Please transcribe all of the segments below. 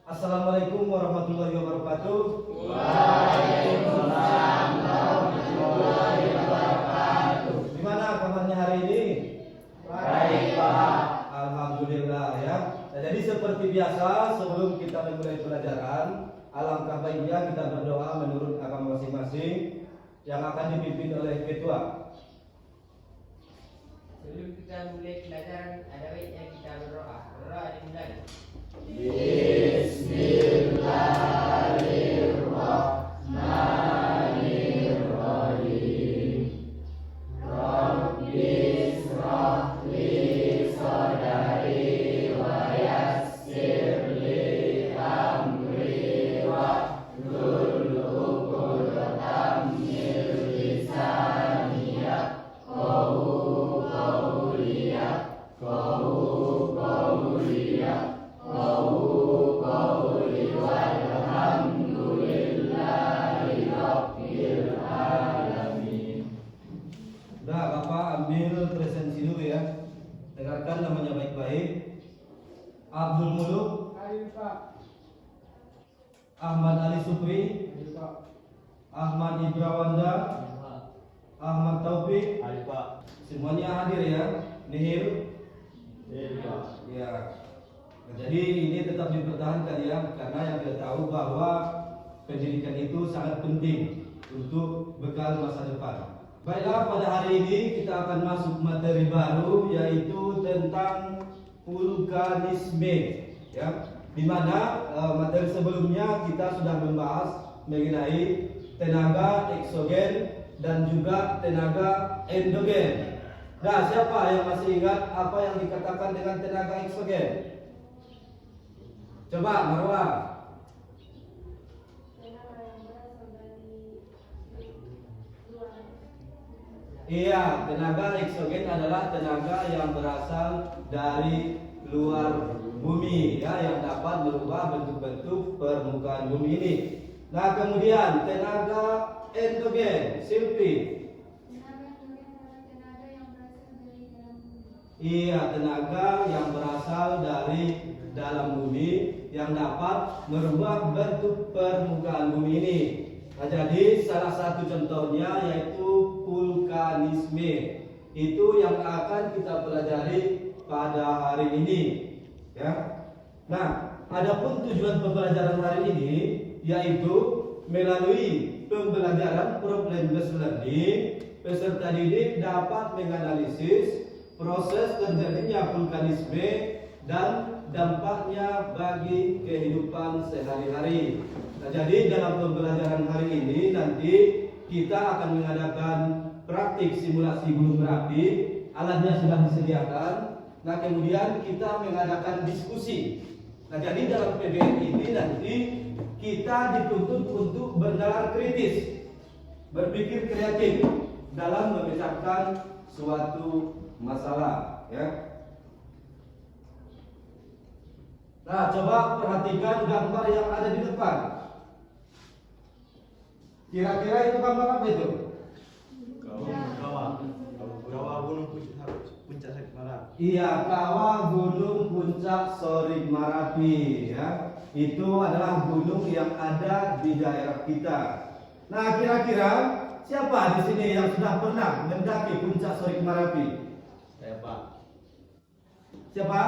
Assalamualaikum warahmatullahi wabarakatuh. Waalaikumsalam warahmatullahi wabarakatuh. Gimana kabarnya hari ini? Baik, Pak. Alhamdulillah ya. Nah, jadi seperti biasa sebelum kita memulai pelajaran, alangkah baiknya kita berdoa menurut agama masing-masing yang akan dipimpin oleh ketua. Sebelum kita mulai pelajaran, ada baiknya kita berdoa. Berdoa dimulai. Bismillahirrahmanirrahim. Rabbi israh li sadri wa yassir li amri wahlul 'uqdatam min lisani yafqahu qawli walhamdulillahi rabbil alamin. Udah, Bapak ambil presensi dulu ya. Dengarkan namanya baik-baik. Abdul Muluk, Ayo Pak. Ahmad Ali Supri, Ayo Pak. Ahmad Ibrawanda, Ahmad Taufik. Ayo Pak. Semuanya hadir ya. Nihil. Ayo Pak. Ya. Nah, jadi ini tetap dipertahankan ya, karena yang kita tahu bahwa pendidikan itu sangat penting untuk bekal masa depan. Baiklah, pada hari ini kita akan masuk materi baru, yaitu tentang vulkanisme ya. Di mana materi sebelumnya kita sudah membahas mengenai tenaga eksogen dan juga tenaga endogen. Nah, siapa yang masih ingat apa yang dikatakan dengan tenaga eksogen? Coba Marwah. Iya, tenaga eksogen adalah tenaga yang berasal dari luar bumi ya, yang dapat merubah bentuk-bentuk permukaan bumi ini. Nah, kemudian tenaga endogen, Silvi. Iya, tenaga yang berasal dari dalam bumi yang dapat merubah bentuk permukaan bumi ini. Nah, jadi salah satu contohnya yaitu vulkanisme. Itu yang akan kita pelajari pada hari ini, ya. Nah, adapun tujuan pembelajaran hari ini yaitu melalui pembelajaran problem-based learning, peserta didik dapat menganalisis proses terjadinya vulkanisme dan dampaknya bagi kehidupan sehari-hari. Nah, jadi dalam pembelajaran hari ini nanti kita akan mengadakan praktik simulasi gunung berapi. Alatnya sudah disediakan. Nah, kemudian kita mengadakan diskusi. Nah, jadi dalam PBN ini nanti kita dituntut untuk bernalar kritis, berpikir kreatif dalam memecahkan suatu masalah, ya. Nah, coba perhatikan gambar yang ada di depan. Kira-kira itu gambar apa itu? Kawah Gunung Puncak Sorik Marapi. Iya, kawah Gunung Puncak Sorik Marapi ya. Itu adalah gunung yang ada di daerah kita. Nah, kira-kira siapa di sini yang sudah pernah mendaki Puncak Sorik Marapi? Saya Pak. Siapa?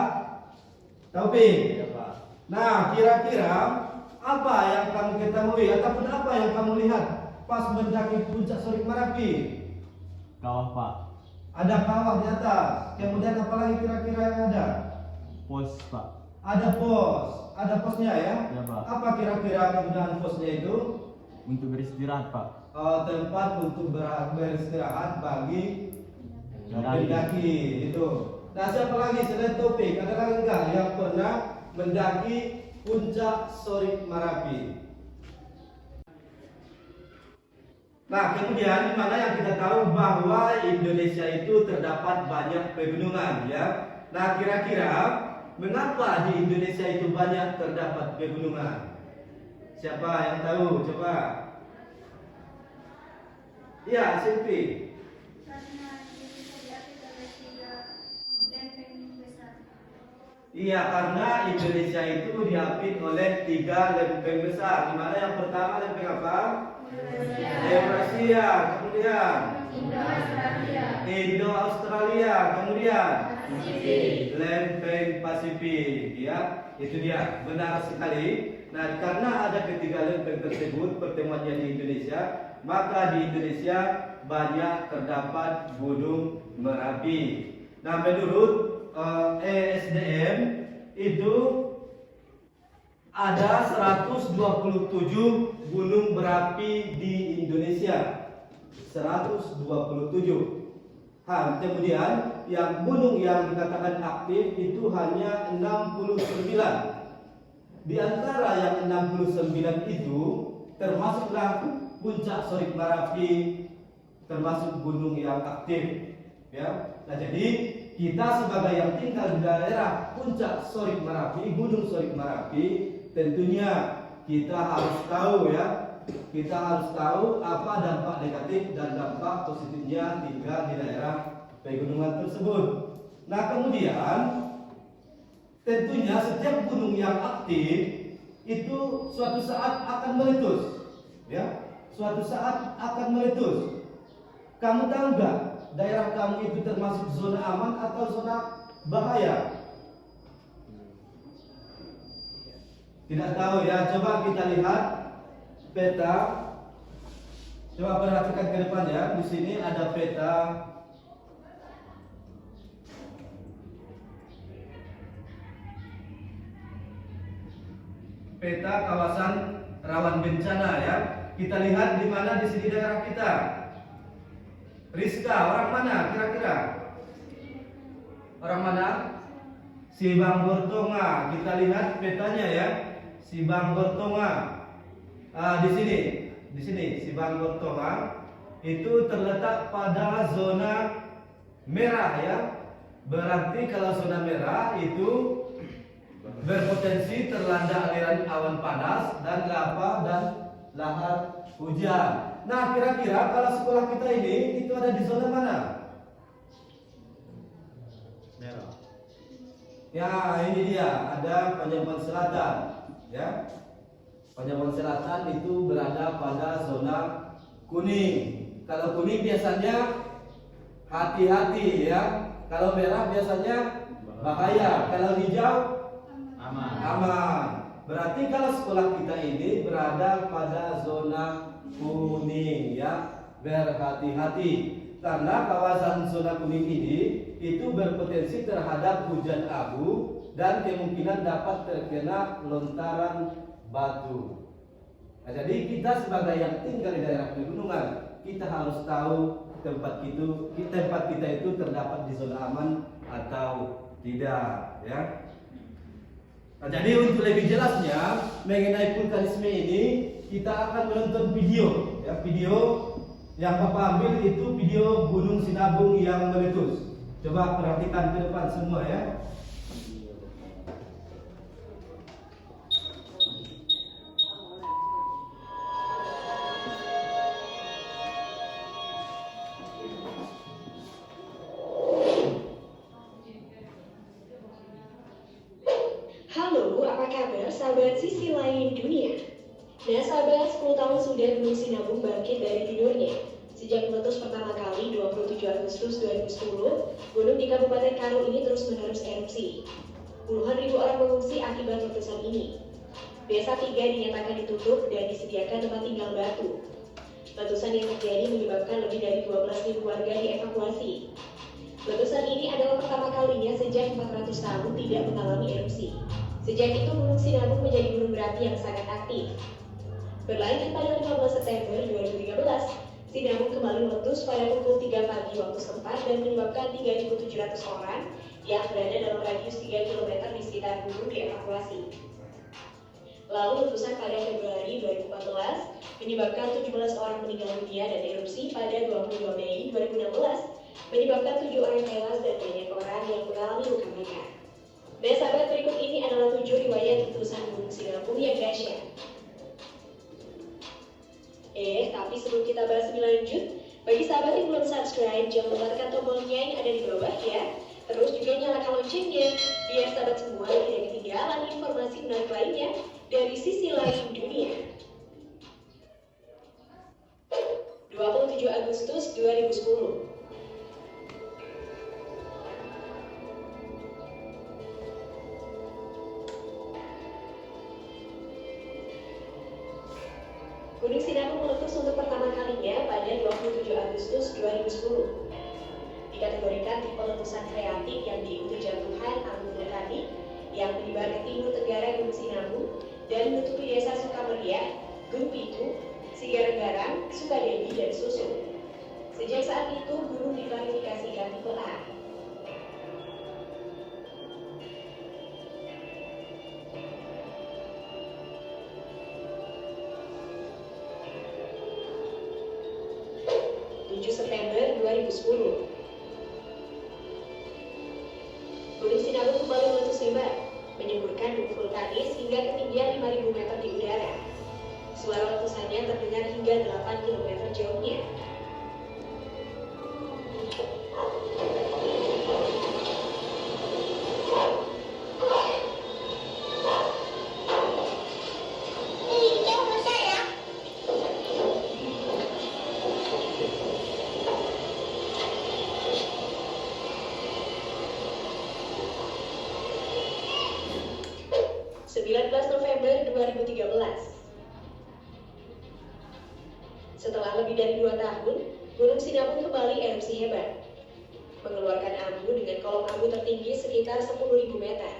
Taufik. Iya Pak. Nah, kira-kira apa yang kamu ketahui ataupun apa yang kamu lihat pas mendaki Puncak Sorik Marapi? Kawah Pak, Ada kawah di atas. Kemudian apa lagi kira-kira yang ada? pos Pak. Ada pos. Ada posnya ya? Ya, Pak. Apa kira-kira kegunaan posnya itu? Untuk beristirahat Pak. Tempat untuk beristirahat bagi Pendaki. pendaki itu. Nah, siapa lagi selain Topik? Ada lagi enggak yang pernah mendaki Puncak Sorik Marapi? Nah, kemudian di mana yang kita tahu bahwa Indonesia itu terdapat banyak pegunungan ya. Nah, kira-kira mengapa di Indonesia itu banyak terdapat pegunungan? Siapa yang tahu? Coba. Iya, Silvi. Iya, karena Indonesia itu diapit oleh 3 lempeng besar. Di mana yang pertama lempeng apa? Eurasia, kemudian Indo-Australia, kemudian lempeng Pasifik, ya. Itu dia, benar sekali. Nah, karena ada ketiga lempeng tersebut pertemuannya di Indonesia, maka di Indonesia banyak terdapat gunung Merapi. Nah, menurut ESDM itu ada 127 gunung berapi di Indonesia. 127. Kemudian yang gunung yang dikatakan aktif itu hanya 69. Di antara yang 69 itu termasuklah puncak Sorik Marapi, termasuk gunung yang aktif, ya. Nah, jadi kita sebagai yang tinggal di daerah puncak Sorik Marapi, Gunung Sorik Marapi, tentunya kita harus tahu, ya. Kita harus tahu apa dampak negatif dan dampak positifnya tinggal di daerah pegunungan tersebut. Nah, kemudian tentunya setiap gunung yang aktif itu suatu saat akan meletus, ya. Suatu saat akan meletus. Kamu tahu nggak daerah kamu itu termasuk zona aman atau zona bahaya? Tidak tahu, ya. Coba kita lihat peta. Coba perhatikan ke depan, ya. Di sini ada peta. Peta kawasan rawan bencana, ya. Kita lihat di mana di sini daerah kita. Rizka, orang mana kira-kira? Orang mana? Sibang Bortonga. Kita lihat petanya, ya. Sibang Bortonga. Di sini Sibang Bortonga itu terletak pada zona merah, ya. Berarti kalau zona merah itu berpotensi terlanda aliran awan panas dan lava dan lahar hujan. Nah, kira-kira kalau sekolah kita ini itu ada di zona mana? Merah. Ya, ini dia, ada Panjang Selatan, ya. Panjang Selatan itu berada pada zona kuning. Kalau kuning biasanya hati-hati, ya. Kalau merah biasanya bahaya. Kalau hijau aman. Berarti kalau sekolah kita ini berada pada zona kuning, ya. Berhati-hati karena kawasan zona kuning ini itu berpotensi terhadap hujan abu dan kemungkinan dapat terkena lontaran batu. Nah, jadi kita sebagai yang tinggal di daerah pegunungan, kita harus tahu tempat kita itu terdapat di zona aman atau tidak, ya. Nah, jadi untuk lebih jelasnya mengenai vulkanisme ini, kita akan menonton video, ya. Video yang Bapak ambil itu video Gunung Sinabung yang meletus. Coba perhatikan ke depan semua, ya. Halo, apa kabar sahabat sisi lain dunia? Nah sahabat, 10 tahun sudah Gunung Sinabung bangkit dari tidurnya. Sejak meletus pertama kali 27 Agustus 2010, gunung di Kabupaten Karo ini terus-menerus erupsi. Puluhan ribu orang mengungsi akibat letusan ini. Desa 3 dinyatakan ditutup dan disediakan tempat tinggal batu. Letusan yang terjadi menyebabkan lebih dari 12.000 warga dievakuasi. Letusan ini adalah pertama kalinya sejak 400 tahun tidak mengalami erupsi. Sejak itu Gunung Sinabung menjadi gunung berapi yang sangat aktif. Berlanjut pada 15 September 2013, Sinabung kembali meletus pada pukul 3 pagi waktu setempat dan menyebabkan 3.700 orang yang berada dalam radius 3 km di sekitar gunung dievakuasi. Lalu letusan pada Februari 2014 menyebabkan 17 orang meninggal dunia dan erupsi pada 22 Mei 2016 menyebabkan 7 orang tewas dan banyak orang yang mengalami luka bakar. Dan sahabat, berikut ini adalah 7 riwayat letusan Gunung Sinabung yang dahsyat. Tapi sebelum kita bahas lebih lanjut, bagi sahabat yang belum subscribe, jangan lupa tekan tombolnya yang ada di bawah, ya. Terus juga nyalakan loncengnya, biar sahabat semua tidak ketinggalan informasi menarik lainnya dari sisi lain dunia. 27 Agustus 2010. Gunung Sinabung meletus untuk pertama kalinya pada 27 Agustus 2010. Dikategorikan tipe letusan freatik yang diikuti jatuhan abu vulkanik yang menyebar ke timur tenggara Gunung Sinabung dan menutupi desa Sukameriah, Gunung Pitu, Sigarengarang, Sukadewi, dan Susu. Sejak saat itu, gunung diklasifikasikan tipe A. September 2010. Gunung Sinabung kembali meletus lebar, menyemburkan debu vulkanis hingga ketinggian 5.000 meter di udara. Suara letusannya terdengar hingga 8 km jauhnya. November 2013. Setelah lebih dari 2 tahun, Gunung Sinabung kembali erupsi hebat, mengeluarkan abu dengan kolom abu tertinggi sekitar 10.000 meter.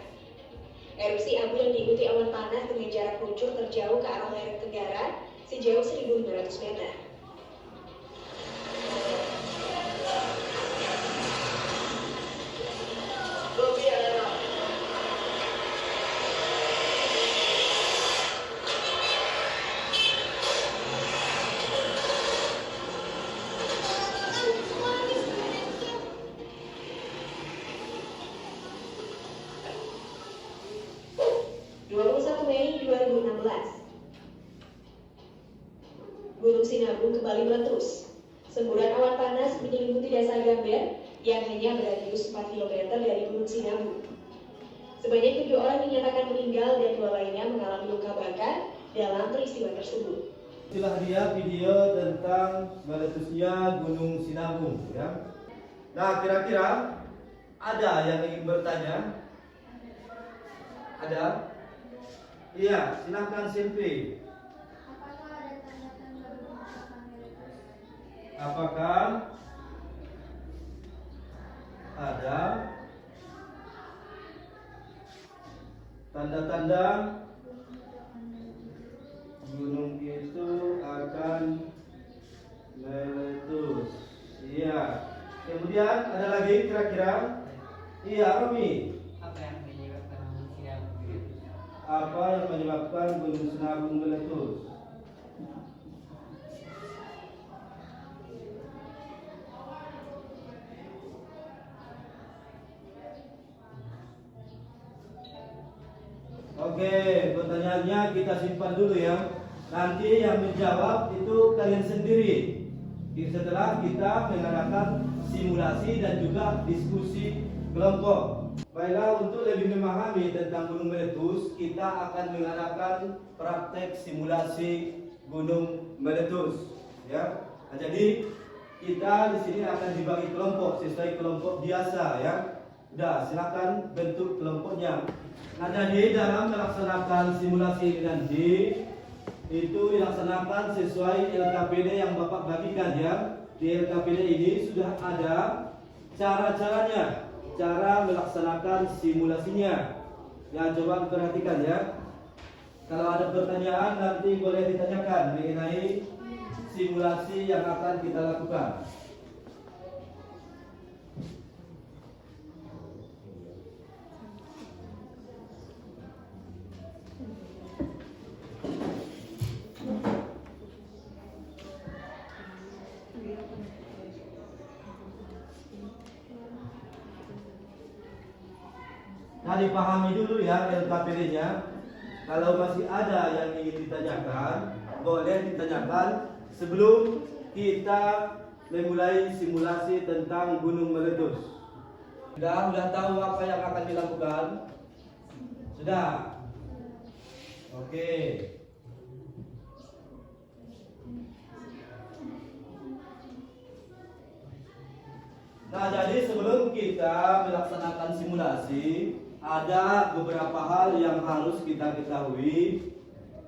Erupsi abu yang diikuti awan panas dengan jarak luncur terjauh ke arah lereng tenggara sejauh 1.500 meter. Mei 2016. Gunung Sinabung kembali meletus. Semburan awan panas menyelimuti desa Gamber yang hanya beradius 4 km dari Gunung Sinabung. Sebanyak 7 orang dinyatakan meninggal dan 2 lainnya mengalami luka bakar dalam peristiwa tersebut. Itulah dia video tentang meletusnya Gunung Sinabung, ya. Nah, kira-kira ada yang ingin bertanya? Ada? Iya, silahkan Silvi. Apakah ada tanda-tanda gunung itu akan meletus? Iya. Kemudian ada lagi kira-kira? Iya, Romi. Apa yang menyebabkan Gunung Sinabung meletus? Oke, pertanyaannya kita simpan dulu ya. Nanti yang menjawab itu kalian sendiri. Setelah kita mengadakan simulasi dan juga diskusi kelompok. Baiklah, untuk lebih memahami tentang gunung meletus, kita akan mengadakan praktek simulasi gunung meletus. Ya, nah, jadi kita di sini akan dibagi kelompok sesuai kelompok biasa ya. Udah, silakan bentuk kelompoknya. Nah, jadi dalam melaksanakan simulasi ini nanti itu dilaksanakan sesuai LKPD yang Bapak bagikan ya. Di LKPD ini sudah ada cara-caranya, cara melaksanakan simulasinya. Ya, coba perhatikan ya. Kalau ada pertanyaan nanti boleh ditanyakan mengenai simulasi yang akan kita lakukan. Nah, dipahami dulu ya LKPD-nya. Kalau masih ada yang ingin ditanyakan, boleh ditanyakan sebelum kita memulai simulasi tentang gunung meletus. Sudah tahu apa yang akan dilakukan? Sudah? Oke. Nah, jadi sebelum kita melaksanakan simulasi, ada beberapa hal yang harus kita ketahui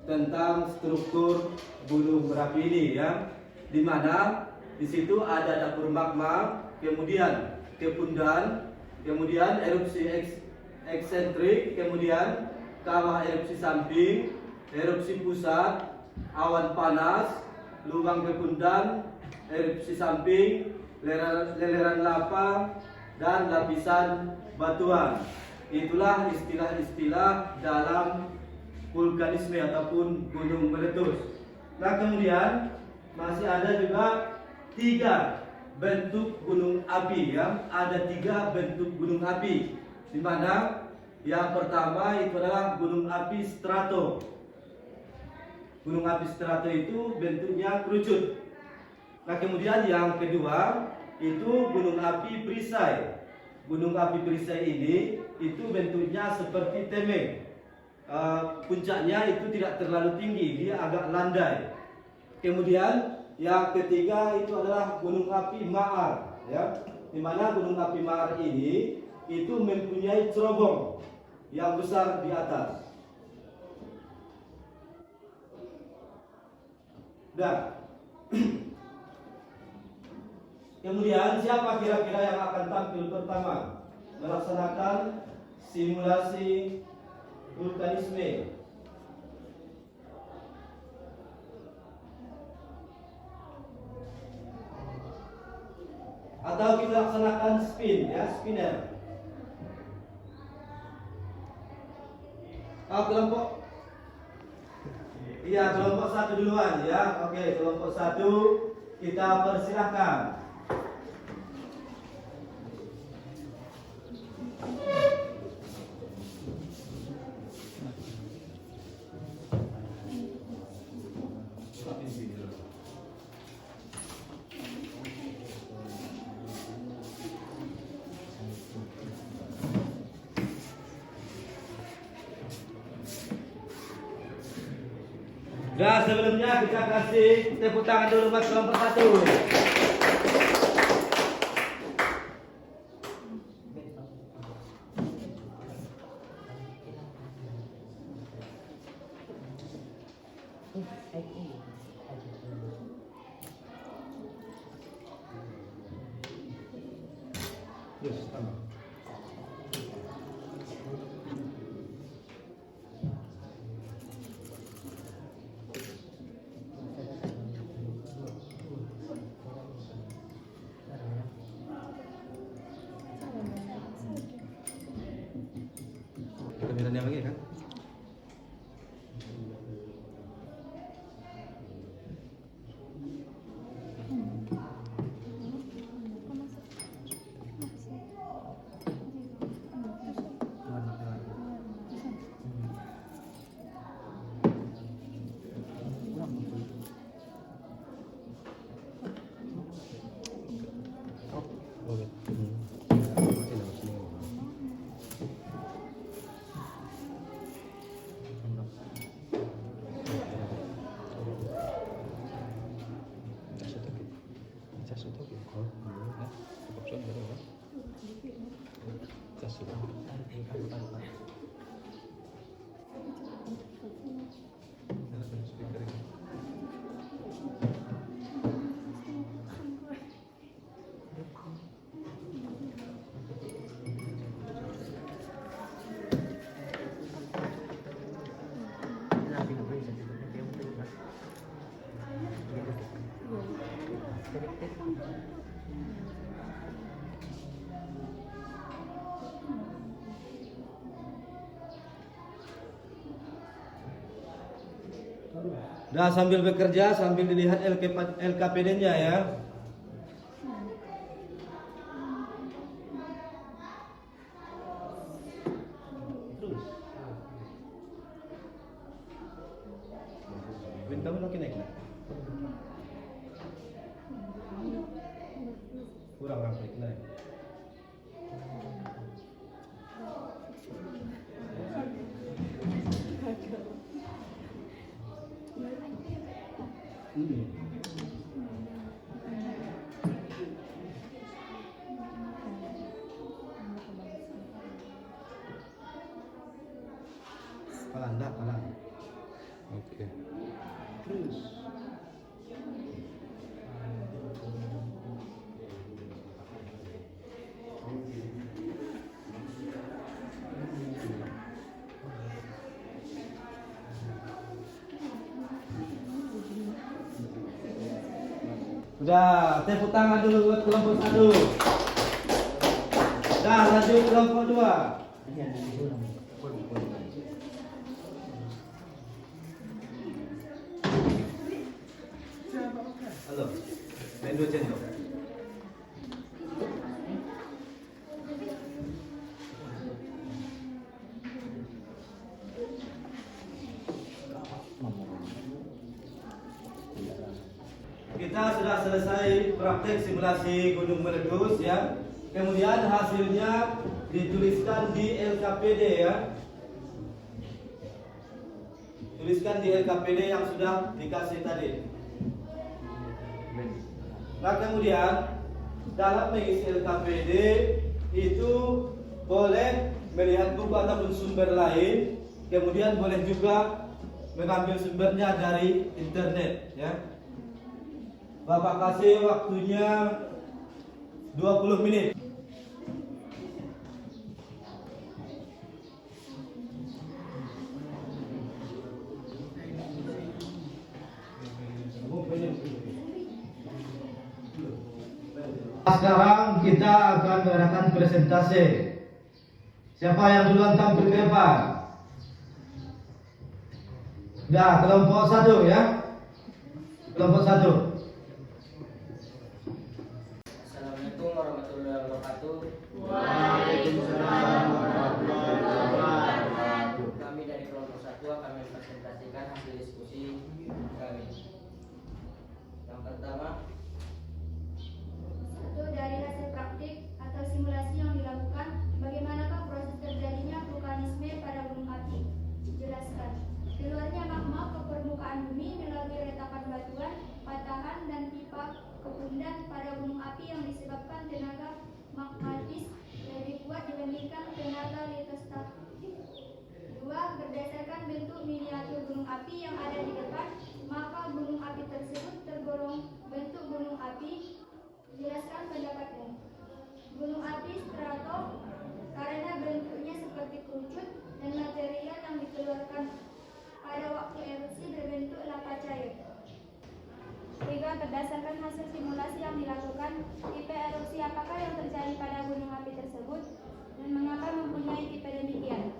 tentang struktur gunung Merapi ini ya. Di mana di situ ada dapur magma, kemudian kepundan, kemudian erupsi eksentrik, kemudian kawah erupsi samping, erupsi pusat, awan panas, lubang kepundan, erupsi samping, leleran lava, dan lapisan batuan. Itulah istilah-istilah dalam vulkanisme ataupun gunung meletus. Nah, kemudian masih ada juga 3 bentuk gunung api ya. Ada 3 bentuk gunung api, di mana yang pertama itu adalah gunung api strato. Gunung api strato itu bentuknya kerucut. Nah, kemudian yang kedua itu gunung api perisai. Gunung api perisai ini itu bentuknya seperti temeng. Puncaknya itu tidak terlalu tinggi, dia agak landai. Kemudian yang ketiga itu adalah gunung api maar, ya, di mana gunung api maar ini itu mempunyai cerobong yang besar di atas. Dan kemudian siapa kira-kira yang akan tampil pertama melaksanakan simulasi vulkanisme? Atau kita laksanakan spin ya, spinner. Kelompok. Iya, kelompok 1 duluan ya. Oke, kelompok 1 kita persilahkan. Nah, sebelumnya kita kasih tepuk tangan dulu buat kelompok 1. Kameranya lagi kan? Nah, sambil bekerja sambil dilihat LKPD-nya ya. Wind kamu makin naik, kurang naik. Palanda, Palanda. Oke. Terus. Sudah, tepuk tangan dulu buat kelompok 1. Dah, lanjut kelompok 2. Halo, main 2 cendol. Kita sudah selesai praktek simulasi gunung meletus ya. Kemudian hasilnya dituliskan di LKPD ya. Tuliskan di LKPD yang sudah dikasih tadi. Nah kemudian dalam mengisi LKPD itu boleh melihat buku ataupun sumber lain. Kemudian boleh juga mengambil sumbernya dari internet ya. Bapak kasih waktunya 20 menit. Sekarang kita akan mengadakan presentasi. Siapa yang duluan tampil ke depan? Dah, kelompok 1 ya. Kelompok 1. Assalamualaikum warahmatullahi wabarakatuh. Waalaikumsalam warahmatullahi wabarakatuh. Kami dari kelompok 1 akan mempresentasikan hasil diskusi kami. Yang pertama, Satu, dari hasil praktik atau simulasi yang dilakukan, bagaimanakah proses terjadinya vulkanisme pada gunung api? Jelaskan. Keluarnya magma ke permukaan bumi melalui retakan batuan, patahan, dan pipa kepundan pada gunung api yang disebabkan tenaga magmatis lebih kuat dibandingkan tenaga litostatik. 2. Berdasarkan bentuk miniatur gunung api yang ada di depan, maka gunung api tersebut tergolong bentuk gunung api. Jelaskan pendapatmu. Gunung api strato karena bentuknya seperti kerucut dan material yang dikeluarkan pada waktu erupsi berbentuk lava cair. 3. Berdasarkan hasil simulasi yang dilakukan, tipe erupsi apakah yang terjadi pada gunung api tersebut dan mengapa mempunyai tipe demikian?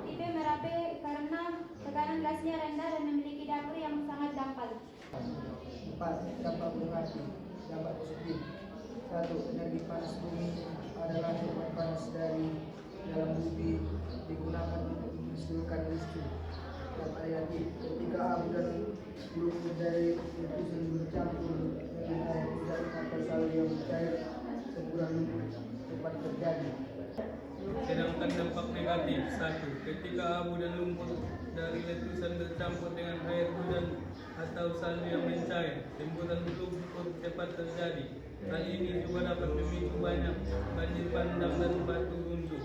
Tipe Merapi karena tekanan gasnya rendah dan memiliki dapur yang sangat dangkal. 4. Dampak gunung api. Dampak positif. 1. Energi panas bumi adalah energi panas dari dalam bumi digunakan untuk menghasilkan listrik. Dan ayat ketika abu dan lumpur dari letusan bercampur dengan air hujan atau salju yang cair, semburan lumpur cepat terjadi. Sedangkan dampak negatif 1. Ketika abu dan lumpur dari letusan bercampur dengan air hujan atau salju yang mencair, semburan lumpur cepat terjadi. Hal ini juga dapat memicu banyak banjir bandang dan batu runtuh.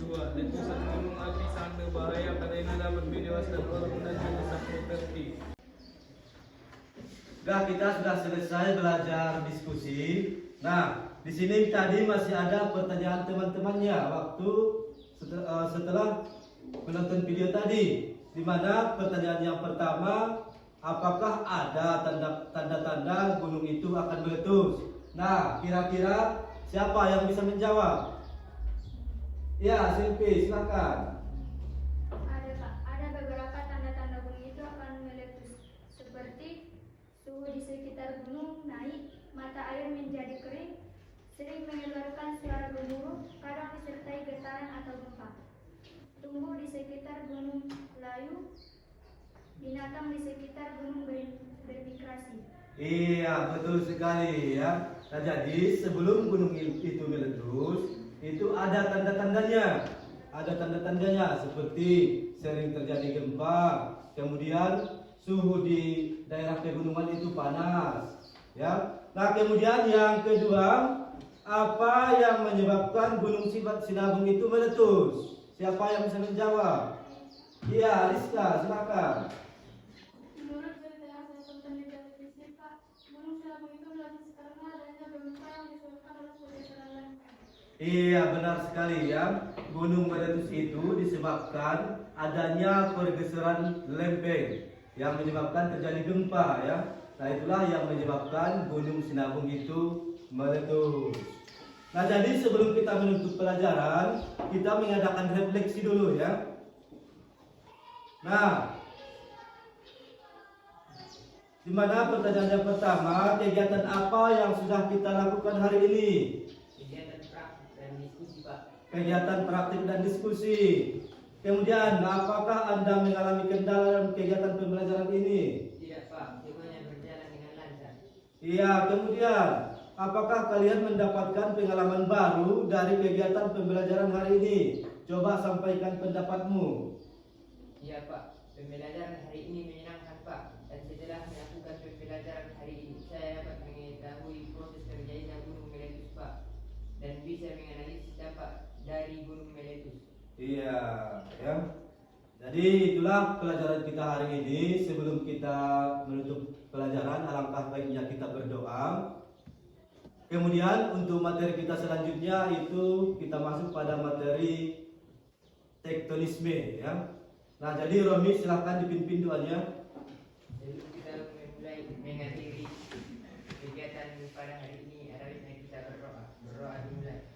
2. Letusan gunung api sangat berbahaya karena dapat menewaskan orang dan merusak properti. Nah, kita sudah selesai belajar diskusi. Nah, di sini tadi masih ada pertanyaan teman-temannya waktu setelah menonton video tadi, di mana pertanyaan yang pertama, apakah ada tanda-tanda gunung itu akan meletus? Nah, kira-kira siapa yang bisa menjawab? Ya, Silvi, silakan. Ada Pak, ada beberapa tanda-tanda gunung itu akan meletus, seperti suhu di sekitar gunung naik, mata air menjadi kering, sering mengeluarkan suara gemuruh, kadang disertai getaran atau gempa. Tumbuh di sekitar gunung layu, binatang di sekitar gunung bermigrasi. Iya, betul sekali ya. Nah, jadi sebelum gunung itu meletus, itu ada tanda-tandanya. Ada tanda-tandanya seperti sering terjadi gempa, kemudian suhu di daerah pegunungan itu panas, ya. Nah, kemudian yang kedua, apa yang menyebabkan gunung Sinabung itu meletus? Siapa yang bisa menjawab? Iya, Rizka, silakan. Menurut berita yang saya tonton di televisi, Pak, Gunung Sinabung itu meletus karena adanya gempa yang disebabkan oleh pergeseran lempeng. Iya, benar sekali ya. Gunung meletus itu disebabkan adanya pergeseran lempeng yang menyebabkan terjadi gempa ya. Nah, itulah yang menyebabkan Gunung Sinabung itu meletus. Nah, jadi sebelum kita menutup pelajaran, kita mengadakan refleksi dulu ya. Nah, di mana pertanyaan yang pertama, kegiatan apa yang sudah kita lakukan hari ini? Kegiatan praktik dan diskusi, Pak. Kegiatan praktik dan diskusi. Kemudian, apakah Anda mengalami kendala dalam kegiatan pembelajaran ini? Tidak, Pak, semuanya berjalan dengan lancar. Iya, kemudian, apakah kalian mendapatkan pengalaman baru dari kegiatan pembelajaran hari ini? Coba sampaikan pendapatmu. Iya, Pak, pembelajaran hari ini menyenangkan, Pak. Dan setelah melakukan pembelajaran hari ini, saya dapat mengetahui proses terjadinya gunung meletus, Pak, dan bisa menganalisis dampak dari gunung meletus. Iya, ya. Jadi itulah pelajaran kita hari ini. Sebelum kita menutup pelajaran, alangkah baiknya kita berdoa. Kemudian untuk materi kita selanjutnya itu kita masuk pada materi tektonisme ya. Nah, jadi Romi silahkan dipimpin doanya. Sebelum kita mulai mengakhiri kegiatan pada hari ini, ada baiknya kita berdoa. Berdoa dimulai.